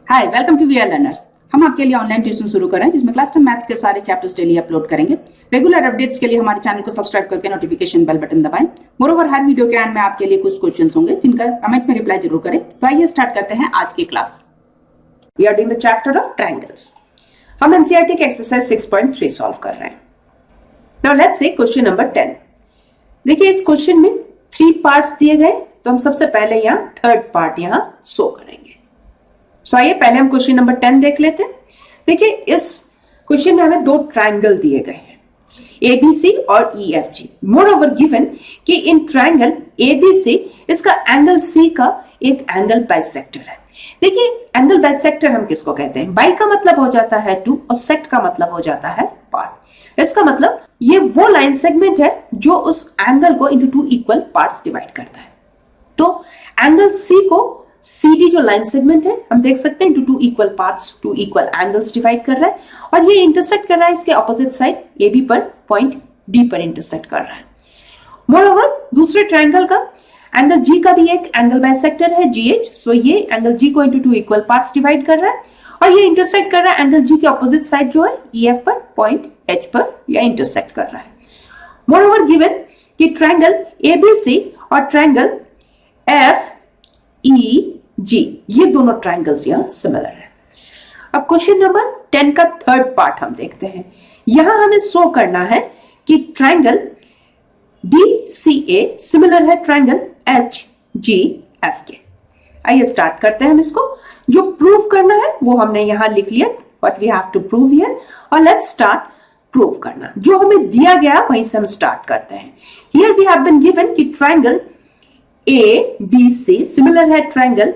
Hi, welcome to VRLearners। हम आपके लिए ऑनलाइन ट्यूशन शुरू कर रहे हैं जिसमें क्लास 10 मैथ्स के सारे चैप्टर्स डेली अपलोड करेंगे। रेगुलर अपडेट्स के लिए हमारे चैनल को सब्सक्राइब करके नोटिफिकेशन बेल बटन दबाएं। मोरोवर हर वीडियो के एंड में आपके लिए कुछ क्वेश्चंस होंगे जिनका कमेंट में रिप्लाई जरूर करें। तो आइए स्टार्ट करते हैं आज की class. We are doing the chapter of triangles. हम NCERT के एक्सरसाइज 6.3 सॉल्व कर रहे हैं। Now let's say question number 10। देखिए इस क्वेश्चन में 3 पार्ट्स दिए गए, तो हम सबसे पहले यहाँ थर्ड पार्ट यहाँ शो करेंगे। सो आइए पहले हम क्वेश्चन नंबर 10 देख लेते हैं। देखिए इस क्वेश्चन में हमें 2 ट्रायंगल दिए गए हैं, ABC और EFG। मोर ओवर गिवन कि इन ट्रायंगल ABC इसका एंगल C का एक एंगल बाइसेक्टर है। देखिए एंगल बाइसेक्टर हम किसको कहते हैं? बाई का मतलब हो जाता है 2 और सेक्ट का मतलब हो जाता है पार्ट। इसका मतलब ये वो लाइन सेगमेंट है जो उस एंगल को इंटू 2 इक्वल पार्ट्स डिवाइड करता है। तो एंगल C को CD जो लाइन सेगमेंट है हम देख सकते हैं into 2 equal parts, 2 equal angles divide कर रहा है और ये इंटरसेक्ट कर रहा है इसके ऑपोजिट साइड AB पर पॉइंट D पर इंटरसेक्ट कर रहा है। मोreover दूसरे ट्रायंगल का एंगल G का भी एक एंगल बाइसेक्टर है GH। सो ये एंगल G को इंटू 2 इक्वल पार्ट्स डिवाइड कर रहा है और ये इंटरसेक्ट कर रहा है एंगल G के ऑपोजिट साइड जो है EF पर पॉइंट H पर या इंटरसेक्ट कर रहा है। मोreover गिवन कि ट्रायंगल ABC और ट्रायंगल FEG ये दोनों ट्रायंगल्स यहाँ सिमिलर है। अब क्वेश्चन नंबर 10 का थर्ड पार्ट हम देखते हैं। यहां हमें शो करना है कि ट्रायंगल DCA सिमिलर है ट्रायंगल HGF के। आइए स्टार्ट करते हैं हम इसको। जो प्रूव करना है वो हमने यहां लिख लिया, what we have to prove here, और लेट्स स्टार्ट प्रूव करना। जो हमें दिया गया वहीं से हम स्टार्ट करते हैं। Here we have been given कि ट्रायंगल ABC सिमिलर है ट्रायंगल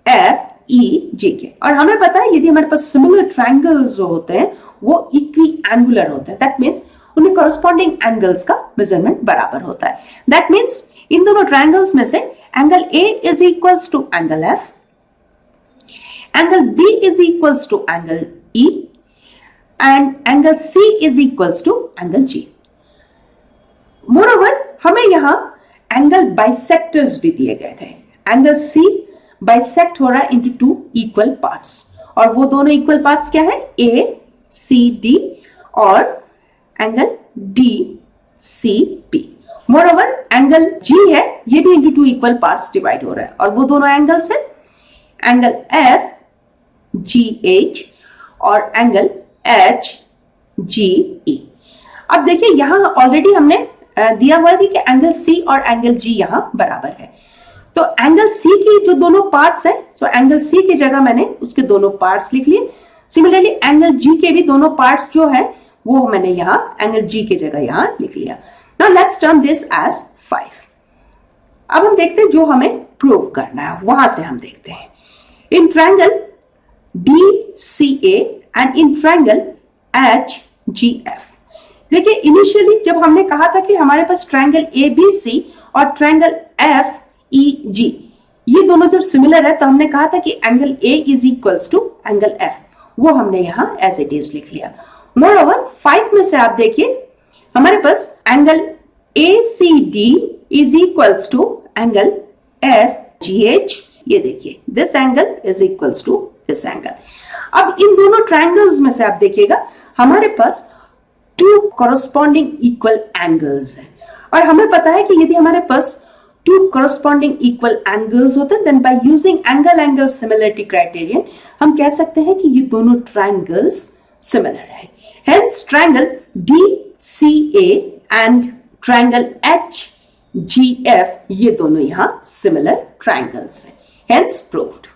FEG के, और हमें पता है यदि हमारे पास सिमिलर ट्रायंगल्स जो होते हैं वो इक्वी एंगुलर होते हैं। दैट मीन्स उनके कॉरस्पॉन्डिंग एंगल्स का मेजरमेंट बराबर होता है। दैट मीन्स इन दोनों ट्रायंगल्स में से angle A is equals to angle F, angle B is equals to angle E and angle C is equals to angle G। Moreover हमें यहां एंगल बाइसेक्टर्स भी दिए गए थे। एंगल C बाइसेक्ट हो रहा है इंटू 2 इक्वल पार्ट्स, और वो दोनों इक्वल पार्ट्स क्या है? ACD और एंगल DCB। मोreover एंगल G है, ये भी इंटू 2 इक्वल पार्ट्स डिवाइड हो रहा है, और वो दोनों एंगल्स है एंगल FGH और एंगल HGE। अब देखिए यहां ऑलरेडी हमने दिया हुआ है कि एंगल C और एंगल G यहां बराबर है। तो एंगल C की जो दोनों पार्ट्स है, तो एंगल C की जगह मैंने उसके दोनों पार्ट्स लिख लिए। सिमिलरली एंगल G के भी दोनों पार्ट्स जो है वो मैंने यहां एंगल G की जगह यहां लिख लिया। Now let's term this as 5। अब हम देखते हैं जो हमें प्रूव करना है, वहां से हम देखते हैं। In triangle DCA and in triangle HGF। देखिए इनिशियली जब हमने कहा था कि हमारे पास ट्रायंगल ABC और ट्रायंगल FEG ये दोनों जब सिमिलर है तो हमने कहा था कि angle A is equals to angle F, वो हमने यहां एज इट इज लिख लिया। मोreover 5 में से आप देखिए हमारे पास angle ACD is equals to angle FGH। ये देखिए this angle is equals to this angle. अब इन दोनों ट्रायंगल्स में से आप देखिएगा हमारे पास 2 कॉरस्पॉन्डिंग इक्वल एंगल्स है, और हमें पता है कि यदि हमारे पास 2 कॉरस्पॉन्डिंग इक्वल एंगल्स होते हैं then by using angle similarity criterion हम कह सकते हैं कि ये दोनों ट्रायंगल्स सिमिलर है। Hence triangle DCA and triangle HGF ये दोनों यहां सिमिलर ट्रायंगल्स हैं, हेंस प्रूव्ड।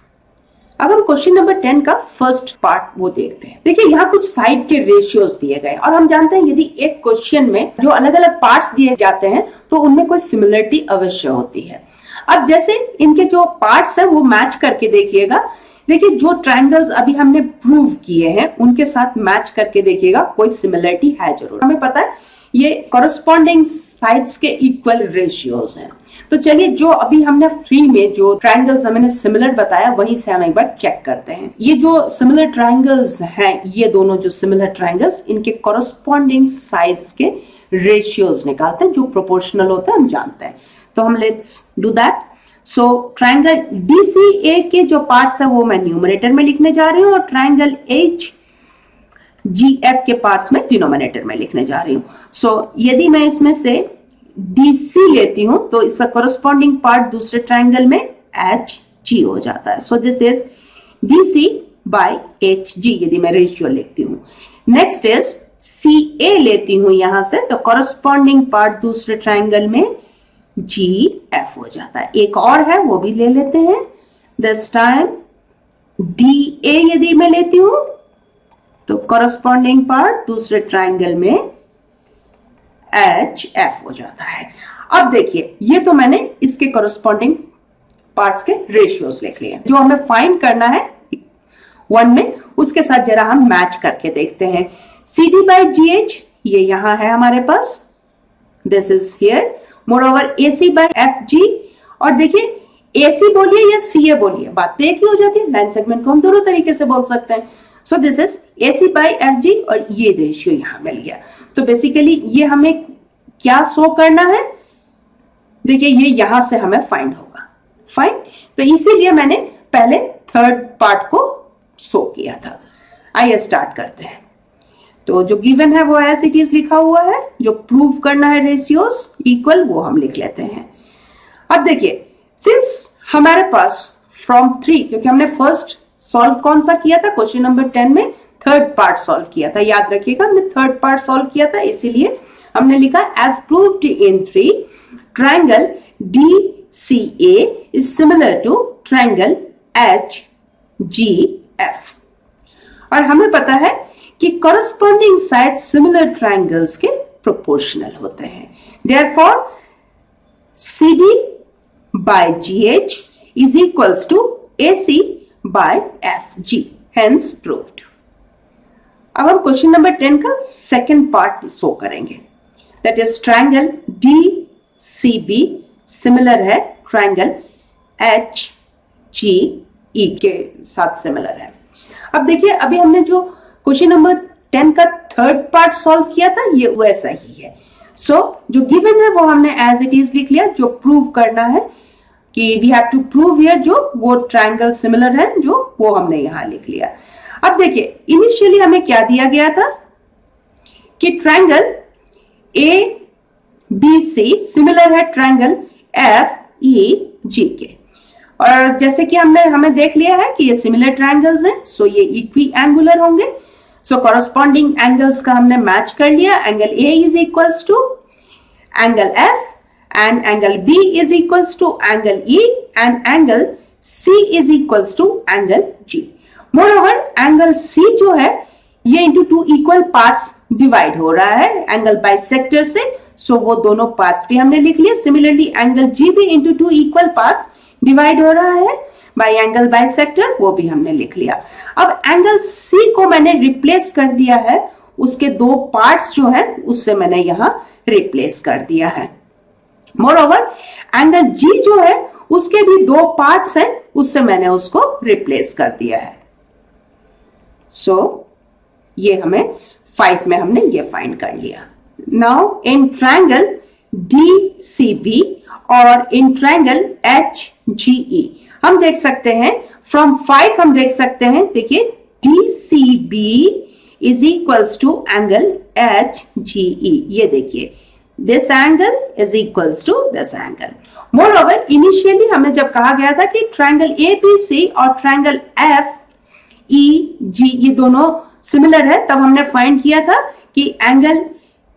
अब हम क्वेश्चन नंबर 10 का फर्स्ट पार्ट वो देखते हैं। देखिए यहाँ कुछ साइड के रेशियोज दिए गए, और हम जानते हैं यदि एक क्वेश्चन में जो अलग अलग पार्ट्स दिए जाते हैं तो उनमें कोई सिमिलरिटी अवश्य होती है। अब जैसे इनके जो पार्ट्स हैं वो मैच करके देखिएगा। देखिए जो ट्रायंगल्स अभी हमने प्रूव किए हैं उनके साथ मैच करके देखिएगा, कोई सिमिलरिटी है जरूर। हमें पता है ये कॉरस्पॉन्डिंग साइड्स के इक्वल रेशियोज हैं। तो चलिए जो अभी हमने फ्री में जो ट्रायंगल्स हमने सिमिलर बताया वहीं से हम एक बार चेक करते हैं। ये जो सिमिलर ट्रायंगल्स हैं, ये दोनों जो सिमिलर ट्रायंगल्स इनके कॉरस्पॉन्डिंग साइड्स के रेशियोज निकालते हैं जो प्रोपोर्शनल होते हैं, हम जानते हैं। तो हम let's do that. So triangle DCA के जो पार्ट्स है वो मैं न्यूमरेटर में लिखने जा रही हूँ और ट्रायंगल HGF के पार्ट्स में डिनोमिनेटर में लिखने जा रही हूँ। सो यदि मैं इसमें से DC लेती हूं तो इसका कोरस्पॉन्डिंग पार्ट दूसरे ट्रायंगल में HG हो जाता है। So this is DC by HG यदि मैं रेशियो लिखती हूं। नेक्स्ट इज CA लेती हूं यहां से तो कोरस्पॉन्डिंग पार्ट दूसरे ट्रायंगल में GF हो जाता है। एक और है वो भी ले लेते हैं। दिस टाइम DA यदि मैं लेती हूं तो कोरस्पॉन्डिंग पार्ट दूसरे ट्रायंगल में HF हो जाता है। अब देखिए ये तो मैंने इसके कोरस्पॉन्डिंग पार्ट्स के रेशियोज लिख लिए। जो हमें फाइंड करना है 1 में उसके साथ जरा हम मैच करके देखते हैं। CD by GH ये यहां है हमारे पास, this is here. Moreover AC by FG और देखिए AC बोलिए या CA बोलिए बात तो एक ही हो जाती है। लाइन सेगमेंट को हम दोनों तरीके से बोल सकते हैं। सो this is AC by FG और ये रेशियो यहां मिल गया। तो बेसिकली ये हमें क्या शो करना है, देखिए ये यहां से हमें फाइंड होगा। फाइन, तो इसीलिए मैंने पहले थर्ड पार्ट को शो किया था। आइए स्टार्ट करते हैं। तो जो गिवन है वो एज इट इज लिखा हुआ है, जो प्रूव करना है रेशियोज इक्वल वो हम लिख लेते हैं। अब देखिए सिंस हमारे पास फ्रॉम 3, क्योंकि हमने फर्स्ट सॉल्व कौन सा किया था, क्वेश्चन नंबर 10 में थर्ड पार्ट सॉल्व किया था, याद रखिएगा हमने थर्ड पार्ट सॉल्व किया था, इसीलिए हमने लिखा as proved in 3 triangle DCA is similar to triangle HGF। और हमें पता है कि corresponding साइड सिमिलर ट्रायंगल्स के प्रोपोर्शनल होते हैं। Therefore, CD by GH is equals to AC by FG, hence proved। अब हम क्वेश्चन नंबर 10 का सेकेंड पार्ट शो करेंगे, that is triangle DCB similar है ट्रायंगल HGE के साथ सिमिलर है। अब देखिए अभी हमने जो क्वेश्चन नंबर 10 का थर्ड पार्ट सॉल्व किया था ये वैसा ही है। सो जो गिवन है वो हमने एज इट इज लिख लिया। जो प्रूव करना है कि we have to prove here, जो वो ट्रायंगल सिमिलर है जो वो हमने यहां लिख लिया। अब देखिए इनिशियली हमें क्या दिया गया था कि ट्रायंगल ABC सिमिलर है ट्रायंगल FEG के, और जैसे कि हमें देख लिया है कि ये सिमिलर ट्रायंगल्स हैं, सो ये इक्वी एंगुलर होंगे। सो कॉरस्पॉन्डिंग एंगल्स का हमने मैच कर लिया। Angle A is equals to angle F and angle B is equals to angle E and angle C is equals to angle G। Moreover angle C जो है ये into 2 equal parts divide हो रहा है angle bisector से, सो वो दोनों parts भी हमने लिख लिया। सिमिलरली एंगल G भी इंटू 2 इक्वल पार्ट्स डिवाइड हो रहा है बाय एंगल बाइसेक्टर, वो भी हमने लिख लिया। अब एंगल C को मैंने रिप्लेस कर दिया है, उसके दो पार्ट्स जो है उससे मैंने यहां रिप्लेस कर दिया है। मोरओवर एंगल G जो है उसके भी दो पार्ट्स हैं, उससे मैंने उसको रिप्लेस कर दिया है। सो ये हमें 5 में हमने ये फाइंड कर लिया। नाउ इन ट्रायंगल DCB और इन ट्रायंगल HGE हम देख सकते हैं फ्रॉम 5 हम देख सकते हैं, देखिए DCB is equals to angle HGE। ये देखिए this angle is equals to this angle. Moreover initially हमें जब कहा गया था कि ट्रायंगल ABC और ट्रायंगल FEG ये दोनों सिमिलर है, तब हमने फाइंड किया था कि एंगल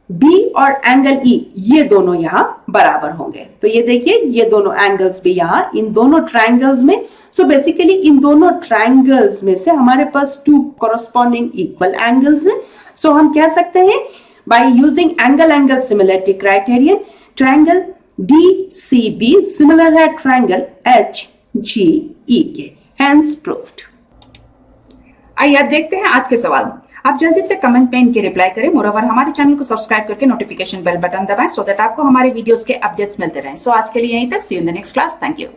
B और एंगल E ये दोनों यहां बराबर होंगे। तो ये देखिए ये दोनों एंगल्स भी यहां इन दोनों ट्रायंगल्स में, सो बेसिकली इन दोनों ट्रायंगल्स में से हमारे पास 2 कॉरस्पॉन्डिंग इक्वल एंगल्स हैं। सो हम कह सकते हैं bye using angle similarity criterion triangle DCB similar है ट्रायंगल HGE के, हेंस प्रूव्ड। आइए अब देखते हैं आज के सवाल। आप जल्दी से कमेंट पे इनके रिप्लाई करें। मोरओवर हमारे चैनल को सब्सक्राइब करके नोटिफिकेशन बेल बटन दबाएं सो दैट आपको हमारे वीडियोस के अपडेट्स मिलते रहें। सो आज के लिए यहीं तक, see you in the next class. Thank you.